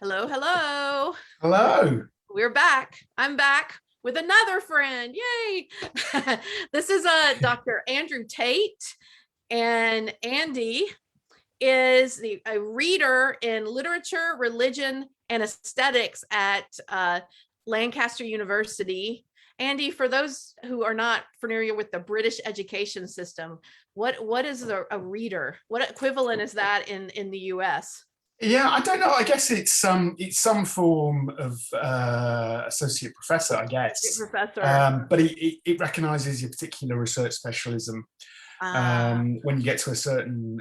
Hello, hello. Hello. We're back. I'm back with another friend. Yay. This is Dr. Andrew Tate, and Andy is a reader in literature, religion, and aesthetics at Lancaster University. Andy, for those who are not familiar with the British education system, what is a reader? What equivalent is that in the US? Yeah, I don't know. I guess it's some form of associate professor, I guess. Professor. But it recognises your particular research specialism Uh, when you get to a certain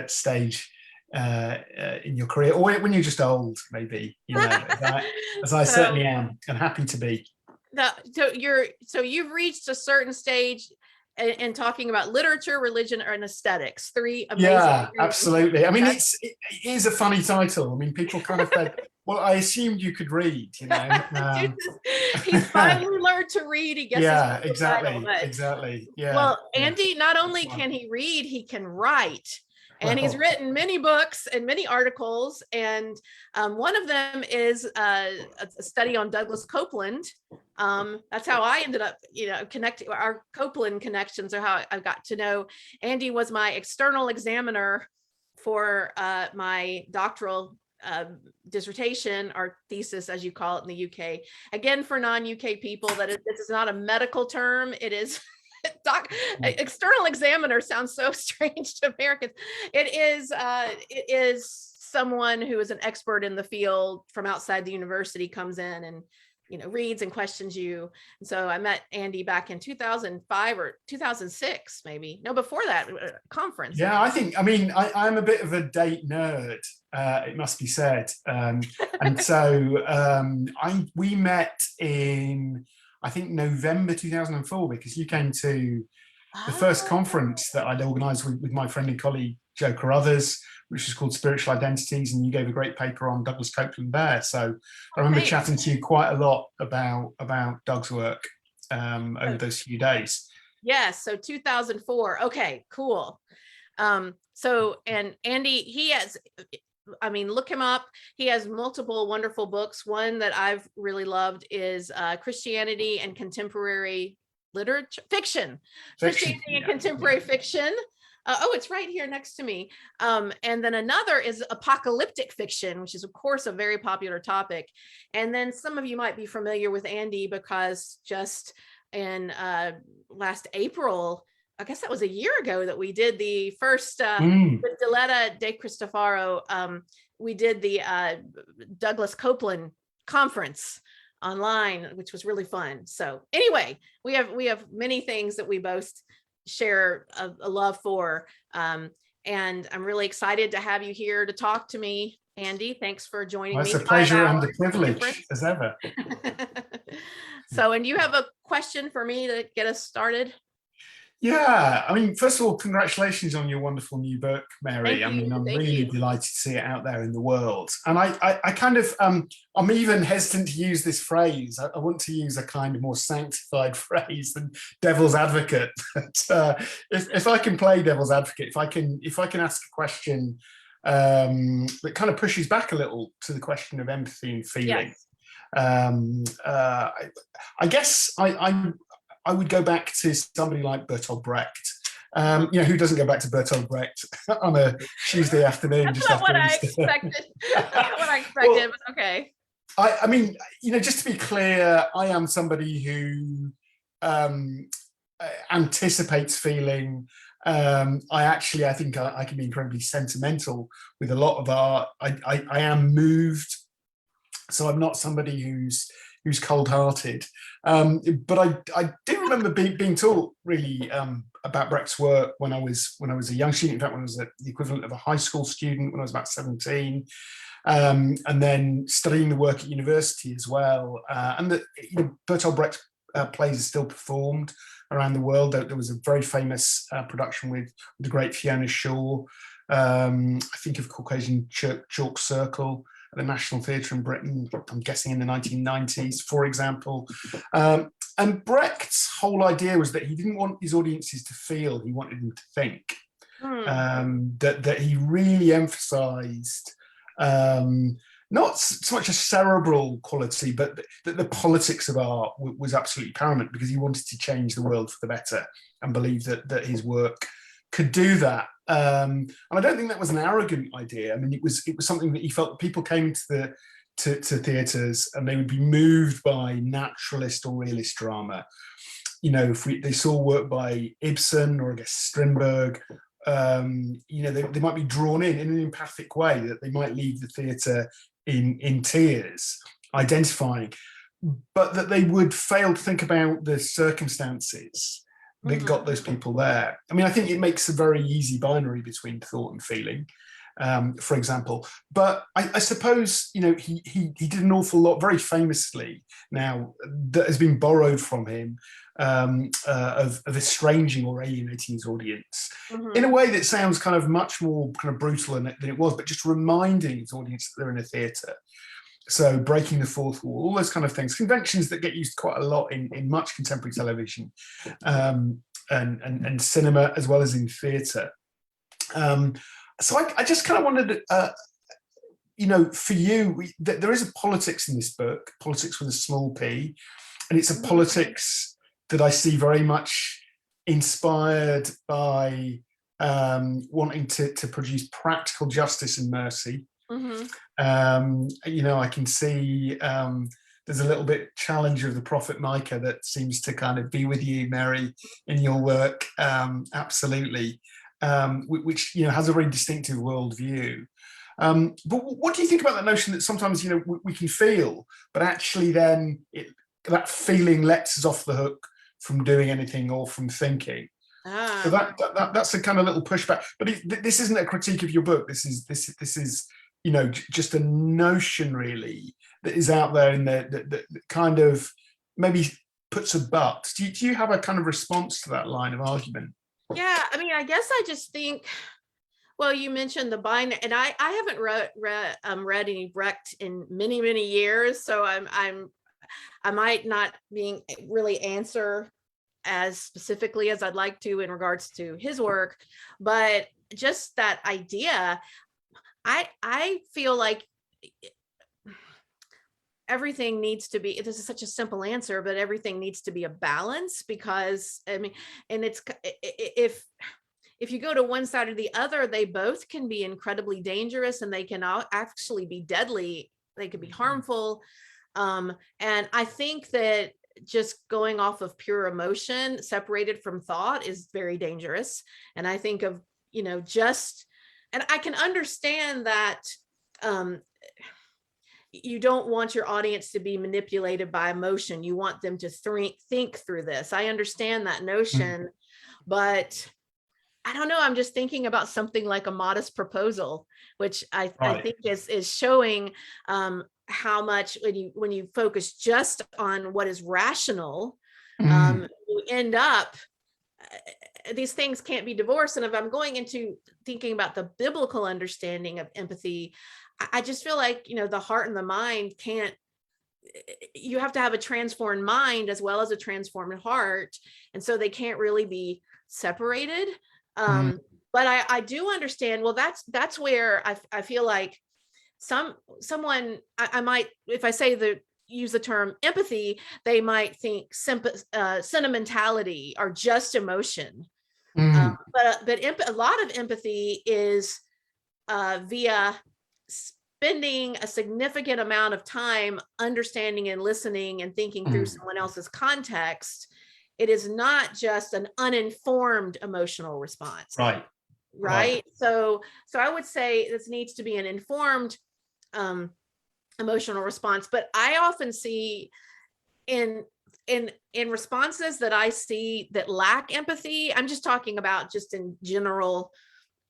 stage in your career, or when you're just old, maybe. As I so certainly am, and happy to be. so you've reached a certain stage in talking about literature, religion, and aesthetics. Three amazing Yeah, things. absolutely. I mean, That's it is a funny title. I mean, people kind of said, "Well, I assumed you could read," you know. he's finally learned to read. He gets his Yeah, full title. exactly, But exactly. Yeah, well, yeah. Andy, not That's only one. can he read, he can write. And he's Well, written many books and many articles. And one of them is a study on Douglas Copeland. That's how I ended up, connecting. Our Copeland connections are how I got to know Andy. Was my external examiner for my doctoral dissertation, or thesis, as you call it in the UK. Again, for non-UK people, this is not a medical term. It is external examiner sounds so strange to Americans. It is someone who is an expert in the field from outside the university, comes in and reads and questions you. And so I met Andy back in 2005 or 2006, maybe. No, before that, conference. yeah, I mean, I'm a bit of a date nerd, it must be said. And so we met in, I think, November 2004, because you came to the first Oh, conference that I'd organised with my friend and colleague Joe Carruthers, which was called Spiritual Identities, and you gave a great paper on Douglas Copeland there. So I remember thanks. chatting to you quite a lot about Doug's work over those few days. Yes, so 2004. Okay, cool. And Andy, he has, I mean, look him up. He has multiple wonderful books. One that I've really loved is Christianity and Contemporary Literature Fiction. Fiction, Christianity and yeah, Contemporary Fiction. Oh, it's right here next to me. And then another is apocalyptic fiction, which is, of course, a very popular topic. And then some of you might be familiar with Andy because just in last April, I guess that was a year ago, that we did the first Mm. with Diletta De Cristofaro. We did the Douglas Copeland conference online, which was really fun. So anyway, we have many things that we both share a love for. And I'm really excited to have you here to talk to me, Andy. Thanks for joining Well, it's me. a 5 pleasure and a hours privilege, difference. as ever. So, and you have a question for me to get us started? Yeah, I mean, first of all, congratulations on your wonderful new book, Mary. Thank I mean, you. I'm Thank really you. delighted to see it out there in the world. And I kind of, I'm even hesitant to use this phrase. I want to use a kind of more sanctified phrase than devil's advocate. But if I can play devil's advocate, if I can ask a question that kind of pushes back a little to the question of empathy and feeling. Yes. I guess I would go back to somebody like Bertolt Brecht. Who doesn't go back to Bertolt Brecht on a Tuesday afternoon That's just not what after I Easter? expected. That's not what I Well, expected, but okay. I mean, just to be clear, I am somebody who um, anticipates feeling. I think I can be incredibly sentimental with a lot of art. I am moved, so I'm not somebody who's cold-hearted. But I do remember being taught really about Brecht's work when I was a young student. In fact, when I was the equivalent of a high school student, when I was about 17, and then studying the work at university as well. And Bertolt Brecht plays are still performed around the world. There was a very famous production with the great Fiona Shaw. I think of Caucasian Chalk Circle at the National Theatre in Britain, I'm guessing in the 1990s, for example. And Brecht's whole idea was that he didn't want his audiences to feel, he wanted them to think. Hmm. That he really emphasized Not so much a cerebral quality, but that the politics of art was absolutely paramount, because he wanted to change the world for the better and believed that his work could do that. And I don't think that was an arrogant idea. I mean, it was something that he felt that people came to theatres and they would be moved by naturalist or realist drama. You know, if they saw work by Ibsen or I guess Strindberg, you know, they might be drawn in an empathic way, that they might leave the theatre in tears, identifying, but that they would fail to think about the circumstances that got those people there. I mean, I think it makes a very easy binary between thought and feeling, for example. But I suppose, you know, he did an awful lot, very famously now, that has been borrowed from him, of estranging or alienating his audience in a way that sounds kind of much more kind of brutal than it was, but just reminding his audience that they're in a theatre. So breaking the fourth wall, all those kind of things, conventions that get used quite a lot in much contemporary television, and cinema, as well as in theatre. So I just kind of wanted to, you know, for you, there is a politics in this book, politics with a small p, and it's a politics that I see very much inspired by wanting to produce practical justice and mercy. You know, I can see there's a little bit challenge of the prophet Micah that seems to kind of be with you, Mary, in your work, absolutely, which, you know, has a very distinctive worldview. But what do you think about that notion that sometimes, you know, we can feel, but actually then that feeling lets us off the hook from doing anything or from thinking? So that's a kind of little pushback. But this isn't a critique of your book. This is you know, just a notion really that is out there in there that kind of maybe puts a but. Do you have a kind of response to that line of argument? Yeah, I mean, I guess I just think, well, you mentioned the binary, and I haven't read any Brecht in many years, so I might not being really answer as specifically as I'd like to in regards to his work, but just that idea, I feel like everything needs to be, this is such a simple answer, but everything needs to be a balance, because I mean, and it's, if you go to one side or the other, they both can be incredibly dangerous, and they can actually be deadly. They can be harmful. And I think that just going off of pure emotion separated from thought is very dangerous. And I think of, you know, and I can understand that you don't want your audience to be manipulated by emotion. You want them to think through this. I understand that notion, but I don't know. I'm just thinking about something like A Modest Proposal, which I think is showing how much when you focus just on what is rational, you end up, these things can't be divorced. And if I'm going into thinking about the biblical understanding of empathy, I just feel like, you know, the heart and the mind can't, you have to have a transformed mind as well as a transformed heart. And so they can't really be separated. But I do understand, well, that's where I feel like someone, I might, if I say use the term empathy, they might think sentimentality or just emotion. But a lot of empathy is via spending a significant amount of time understanding and listening and thinking through someone else's context. It is not just an uninformed emotional response. Right. So I would say this needs to be an informed emotional response. But I often see in responses that I see that lack empathy, I'm just talking about just in general,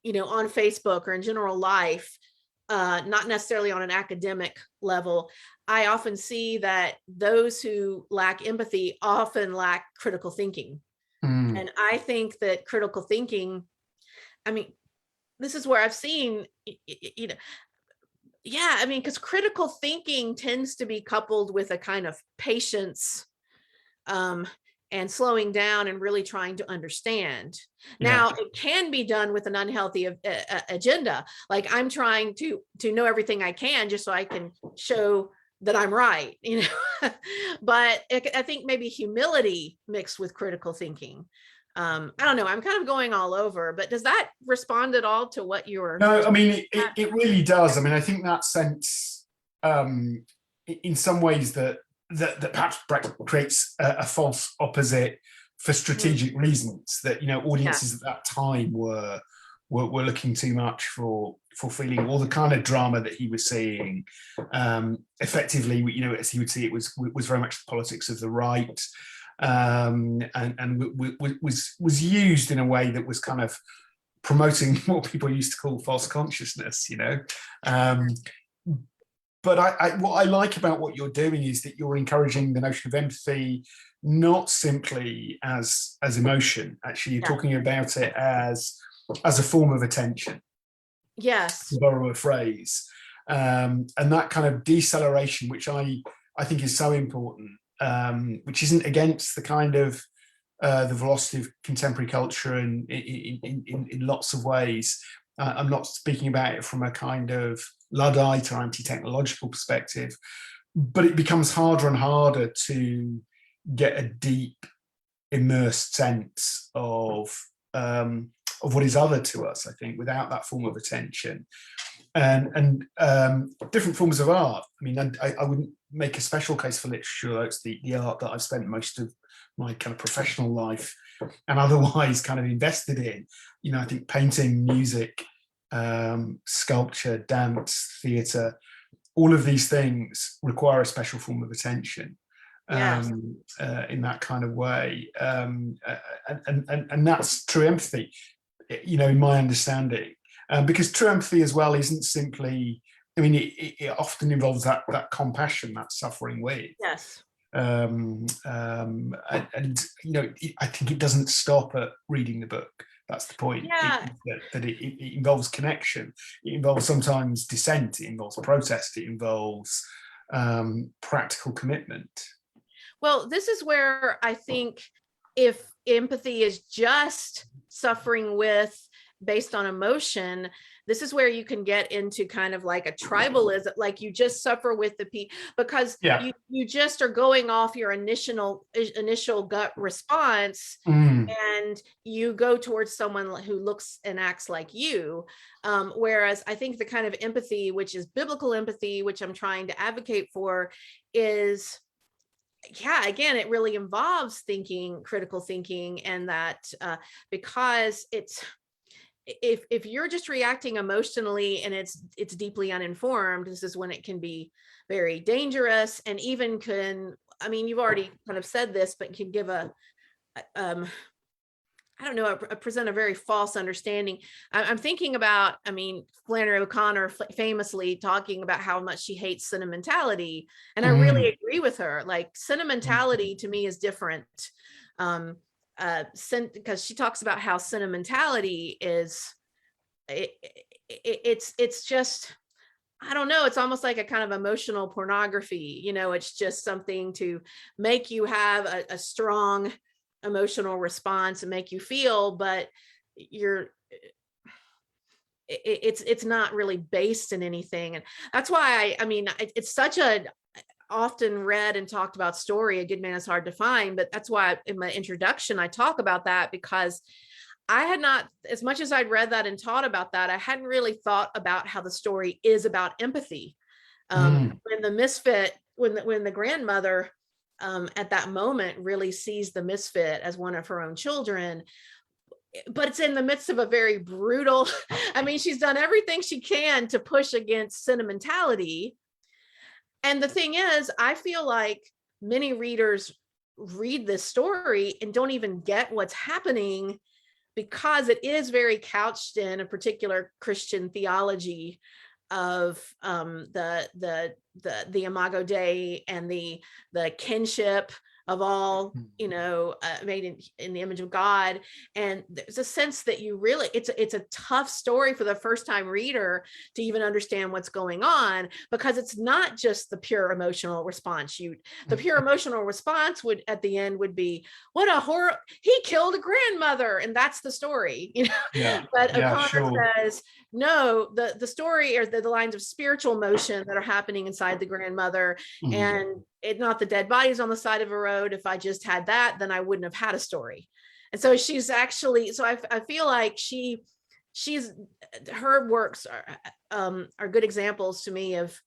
you know, on Facebook or in general life, not necessarily on an academic level, I often see that those who lack empathy often lack critical thinking. And I think that critical thinking, I mean, this is where I've seen, you know, yeah, I mean, because critical thinking tends to be coupled with a kind of patience, and slowing down and really trying to understand. Yeah. Now, it can be done with an unhealthy agenda. Like, I'm trying to know everything I can just so I can show that I'm right, you know. But I think maybe humility mixed with critical thinking. I don't know. I'm kind of going all over, but does that respond at all to what you were? No, I mean, it really does. I mean, I think that sense, in some ways, that perhaps creates a false opposite for strategic reasons. That, you know, audiences at that time were looking too much for feeling all the kind of drama that he was seeing. Effectively, you know, as he would see it, was very much the politics of the right. And was used in a way that was kind of promoting what people used to call false consciousness, you know. But what I like about what you're doing is that you're encouraging the notion of empathy, not simply as emotion. Actually, you're talking about it as a form of attention. Yes. To borrow a phrase, and that kind of deceleration, which I think is so important. Which isn't against the kind of the velocity of contemporary culture in lots of ways. I'm not speaking about it from a kind of Luddite or anti-technological perspective, but it becomes harder and harder to get a deep, immersed sense of what is other to us, I think, without that form of attention. And different forms of art. I mean, I wouldn't make a special case for literature. It's the art that I've spent most of my kind of professional life and otherwise kind of invested in. You know, I think painting, music, sculpture, dance, theatre, all of these things require a special form of attention. Yes. In that kind of way, and that's true empathy, you know, in my understanding. Because true empathy as well isn't simply, I mean, it often involves that compassion, that suffering with. Yes. And you know, I think it doesn't stop at reading the book. That's the point. Yeah. That it involves connection. It involves sometimes dissent. It involves protest. It involves practical commitment. Well, this is where I think if empathy is just suffering with based on emotion, this is where you can get into kind of like a tribalism, like you just suffer with the people because you just are going off your initial gut response, and you go towards someone who looks and acts like you. Whereas I think the kind of empathy, which is biblical empathy, which I'm trying to advocate for, is again, it really involves critical thinking, and that because it's, if you're just reacting emotionally and it's deeply uninformed, this is when it can be very dangerous, and even I mean, you've already kind of said this, but can give I don't know, present a very false understanding. I'm thinking about, I mean, Flannery O'Connor famously talking about how much she hates sentimentality. And I really agree with her. Like, sentimentality to me is different. Because she talks about how sentimentality is, it's just, I don't know, it's almost like a kind of emotional pornography. You know, it's just something to make you have a strong emotional response and make you feel, but it's not really based in anything. And that's why I mean, it's such a often read and talked about story. A good man is hard to find, but that's why in my introduction I talk about that, because I had not, as much as I'd read that and taught about that, I hadn't really thought about how the story is about empathy. When the misfit, when the grandmother at that moment really sees the misfit as one of her own children, but it's in the midst of a very brutal, I mean, she's done everything she can to push against sentimentality. And the thing is, I feel like many readers read this story and don't even get what's happening, because it is very couched in a particular Christian theology of the Imago Dei and the kinship of all, made in the image of God. And there's a sense that you really, it's a tough story for the first time reader to even understand what's going on, because it's not just the pure emotional response. The pure emotional response would at the end would be, what a horror, he killed a grandmother, and that's the story, Yeah. But Yeah, O'Connor sure. says, no, the story are the lines of spiritual motion that are happening inside the grandmother, and it's not the dead bodies on the side of a road. If I just had that, then I wouldn't have had a story. And so she's actually, so I feel like she's her works are good examples to me of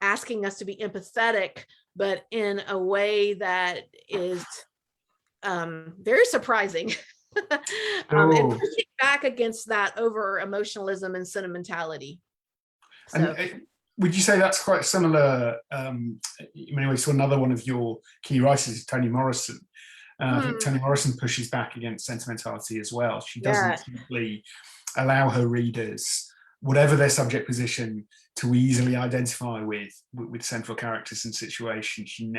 asking us to be empathetic, but in a way that is very surprising. And Sure. pushing back against that over emotionalism and sentimentality. And So would you say that's quite similar, in many ways, to another one of your key writers, Toni Morrison? I think Toni Morrison pushes back against sentimentality as well. She doesn't yes, simply allow her readers, whatever their subject position, to easily identify with central characters and situations. She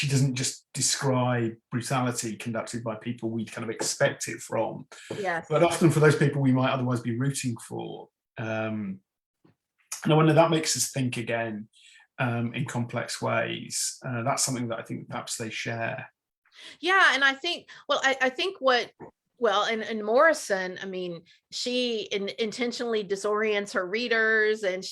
doesn't just describe brutality conducted by people we kind of expect it from, yes. but often for those people we might otherwise be rooting for. And I wonder, that makes us think again in complex ways. That's something that I think perhaps they share. Yeah, and I think, well, I think in Morrison, I mean, she intentionally disorients her readers, and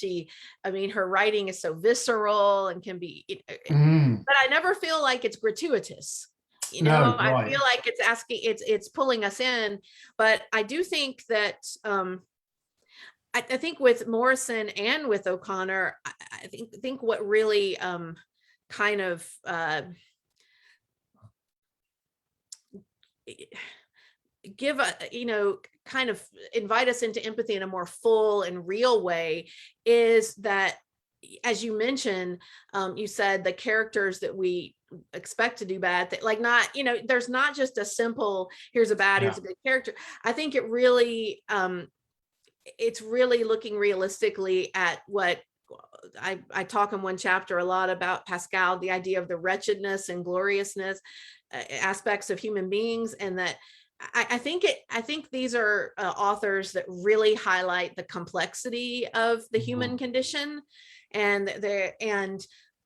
her writing is so visceral and can be, but I never feel like it's gratuitous. No, I right. feel like it's pulling us in, but I do think that, I think with Morrison and with O'Connor, I think what really kind of give a, kind of invite us into empathy in a more full and real way is that, as you mentioned, you said the characters that we expect to do bad, like, not, there's not just a simple, here's a bad, here's a good character. I think it really, it's really looking realistically at what I talk in one chapter a lot about Pascal, the idea of the wretchedness and gloriousness aspects of human beings, and that I think these are authors that really highlight the complexity of the human condition, and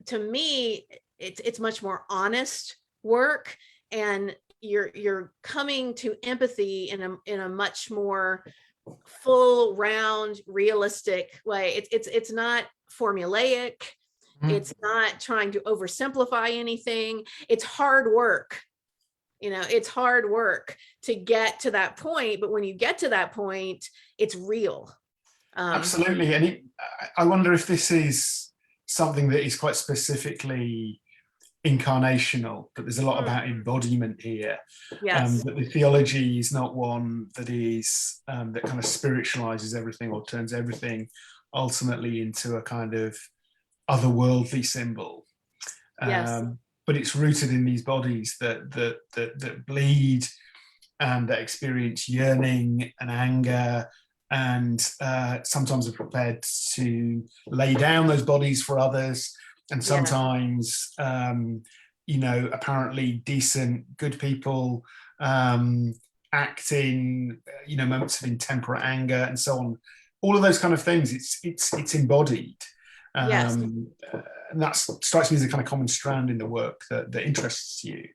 to me, it's much more honest work, and you're coming to empathy in a much more full, round, realistic way. It's not formulaic. It's not trying to oversimplify anything. It's hard work. It's hard work to get to that point, but when you get to that point, it's real. Absolutely. And I wonder if this is something that is quite specifically incarnational, but there's a lot about embodiment here. Yes. That the theology is not one that is that kind of spiritualizes everything or turns everything ultimately into a kind of otherworldly symbol. Yes. But it's rooted in these bodies that bleed and that experience yearning and anger, and sometimes are prepared to lay down those bodies for others, and sometimes apparently decent, good people act in moments of intemperate anger and so on. All of those kind of things, it's embodied. Yes. And that strikes me as a kind of common strand in the work that interests you.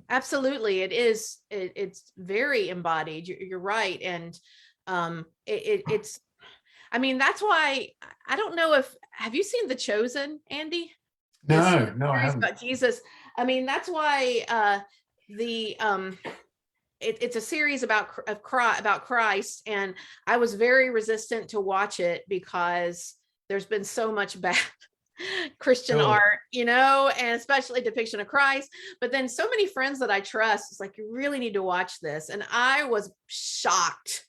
Absolutely, it is. It's very embodied. You're right, and it's. I mean, that's why I don't know if have you seen The Chosen, Andy? This No, I series haven't. about Jesus. I mean, that's why it's a series about Christ, and I was very resistant to watch it because there's been so much bad Christian art, and especially depiction of Christ. But then so many friends that I trust, it's like, you really need to watch this. And I was shocked.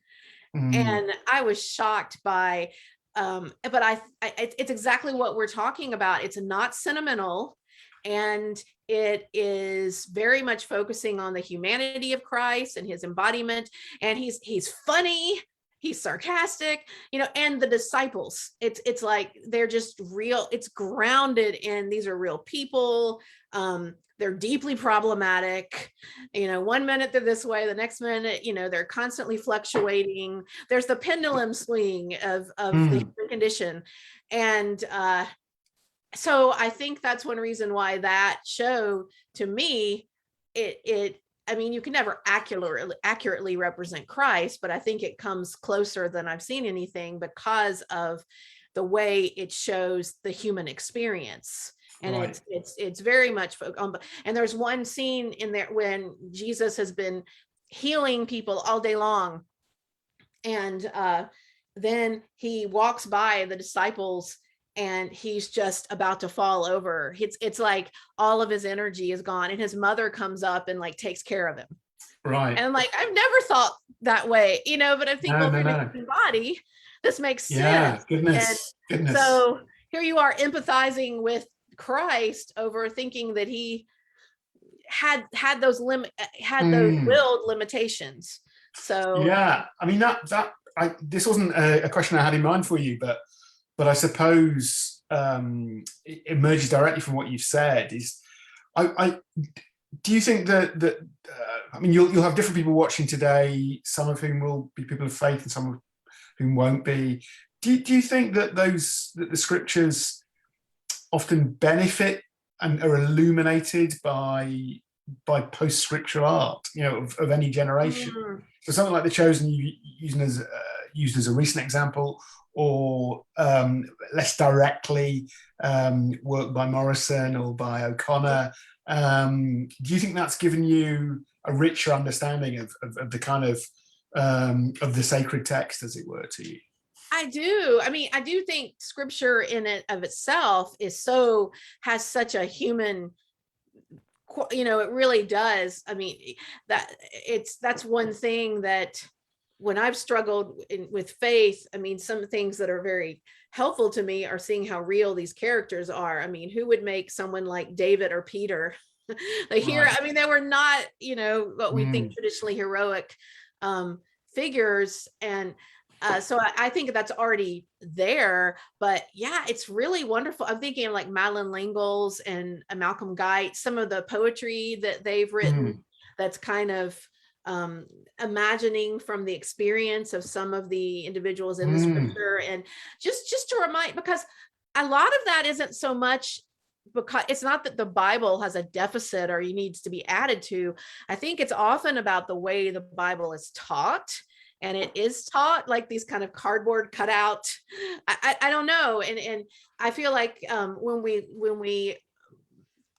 And I was shocked by, but it's exactly what we're talking about. It's not sentimental, and it is very much focusing on the humanity of Christ and his embodiment. And he's funny, he's sarcastic, and the disciples, it's like they're just real. It's grounded in, these are real people. They're deeply problematic. One minute they're this way, the next minute, they're constantly fluctuating. There's the pendulum swing of the human condition. And so I think that's one reason why that show, to me, I mean, you can never accurately represent Christ, but I think it comes closer than I've seen anything, because of the way it shows the human experience. And Right. it's very much and there's one scene in there when Jesus has been healing people all day long, and then he walks by the disciples and he's just about to fall over. It's like all of his energy is gone, and his mother comes up and like takes care of him. Right. And I'm like, I've never thought that way, but I think, No, well, no, for the no. human body, this makes Yeah. sense. Goodness. And so here you are empathizing with Christ over thinking that he had those willed limitations. So Yeah, I mean this wasn't a question I had in mind for you, but I suppose it emerges directly from what you've said. Is I do you think that I mean you'll have different people watching today, some of whom will be people of faith and some of whom won't be. Do you think that the scriptures often benefit and are illuminated by post-scriptural art, of any generation? So something like The Chosen, used as a recent example, or less directly, work by Morrison or by O'Connor. Do you think that's given you a richer understanding of the kind of the sacred text, as it were, to you? I do. I mean, I do think scripture in it of itself has such a human, it really does. I mean, that's one thing that when I've struggled with faith, I mean, some things that are very helpful to me are seeing how real these characters are. I mean, who would make someone like David or Peter? Right. I mean, they were not, what we think traditionally heroic figures. And so I think that's already there, but yeah, it's really wonderful. I'm thinking of like Madeline Langles and Malcolm Guite, some of the poetry that they've written that's kind of imagining from the experience of some of the individuals in the scripture. And just to remind, because a lot of that isn't so much because it's not that the Bible has a deficit or needs to be added to. I think it's often about the way the Bible is taught. And it is taught like these kind of cardboard cutout. I don't know. And I feel like when we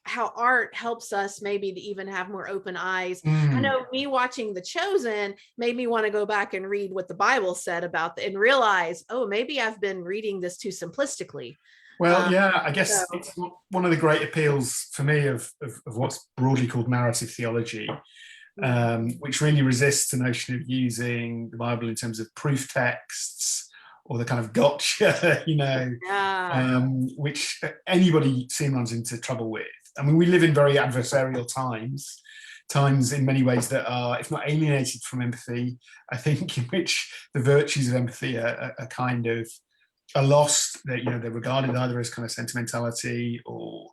how art helps us maybe to even have more open eyes. I know me watching The Chosen made me want to go back and read what the Bible said about and realize, oh, maybe I've been reading this too simplistically. Well, yeah, I guess it's one of the great appeals for me of what's broadly called narrative theology, which really resists the notion of using the Bible in terms of proof texts or the kind of gotcha, which anybody soon runs into trouble with. I mean, we live in very adversarial times in many ways that are, if not alienated from empathy, I think in which the virtues of empathy are kind of are lost. They're regarded either as kind of sentimentality or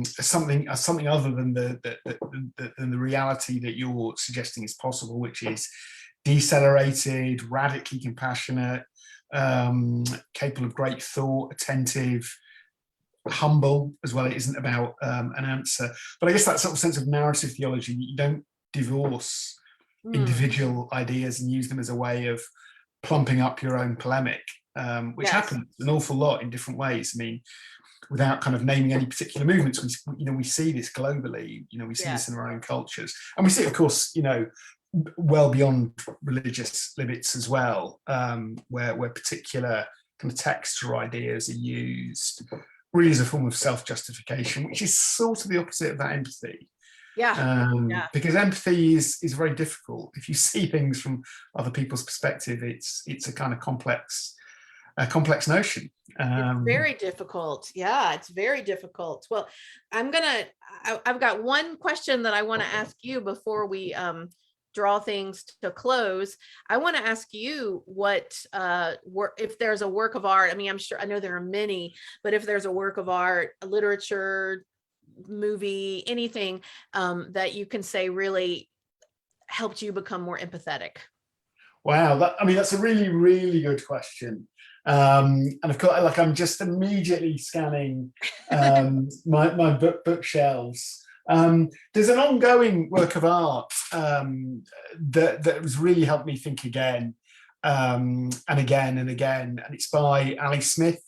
something other than the reality that you're suggesting is possible, which is decelerated, radically compassionate, capable of great thought, attentive, humble as well. It isn't about an answer. But I guess that sort of sense of narrative theology, you don't divorce individual ideas and use them as a way of plumping up your own polemic, which happens an awful lot in different ways. I mean, without kind of naming any particular movements, we see this globally. We see this in our own cultures, and we see it, of course, well beyond religious limits as well, where particular kind of texts or ideas are used really as a form of self-justification, which is sort of the opposite of that empathy. Because empathy is very difficult. If you see things from other people's perspective, it's a kind of complex notion. It's very difficult. Yeah, it's very difficult. Well, I've got one question that I want to ask you before we draw things to close, I want to ask you what if there's a work of art. I mean, I know there are many, but if there's a work of art, a literature, movie, anything that you can say really helped you become more empathetic. Wow, I mean, that's a really, really good question. And of course, like I'm just immediately scanning my bookshelves. There's an ongoing work of art that has really helped me think again and again and again, and it's by Ali Smith,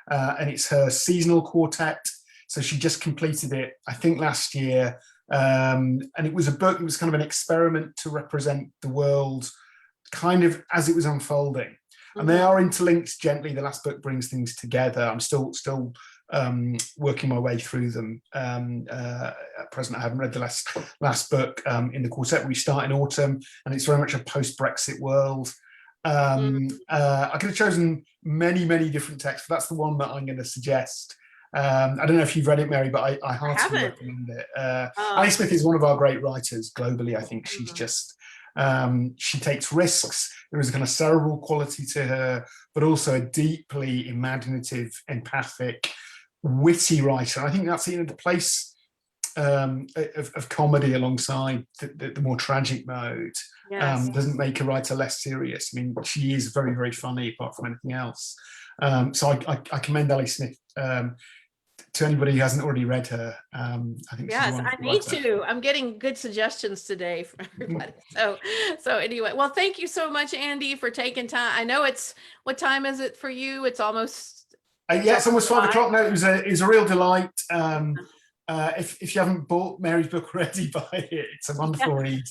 and it's her seasonal quartet. So she just completed it, I think, last year, and it was a book. It was kind of an experiment to represent the world kind of as it was unfolding, and they are interlinked gently. The last book brings things together. I'm still working my way through them. At present, I haven't read the last book in the quartet. We start in autumn, and it's very much a post-Brexit world. I could have chosen many different texts, but that's the one that I'm going to suggest. I don't know if you've read it, Mary, but I heartily recommend it. Ali Smith is one of our great writers globally. I think she's just she takes risks. There is a kind of cerebral quality to her, but also a deeply imaginative, empathic, witty writer. I think that's the place of comedy alongside the more tragic mode. Yes. Doesn't make a writer less serious. I mean, she is very funny apart from anything else. So I commend Ali Smith to anybody who hasn't already read her. I think yes, I need to. I'm getting good suggestions today from everybody. So anyway, well, thank you so much, Andy, for taking time. I know what time is it for you? It's almost yeah, it's almost 5 o'clock now. It was a real delight. If you haven't bought Mary's book already, buy it. It's a wonderful read.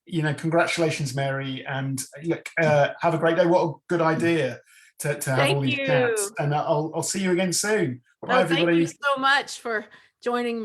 You know, congratulations, Mary, and look, have a great day. What a good idea to have all these chats, and I'll see you again soon. Bye, everybody. Thank you so much for joining me.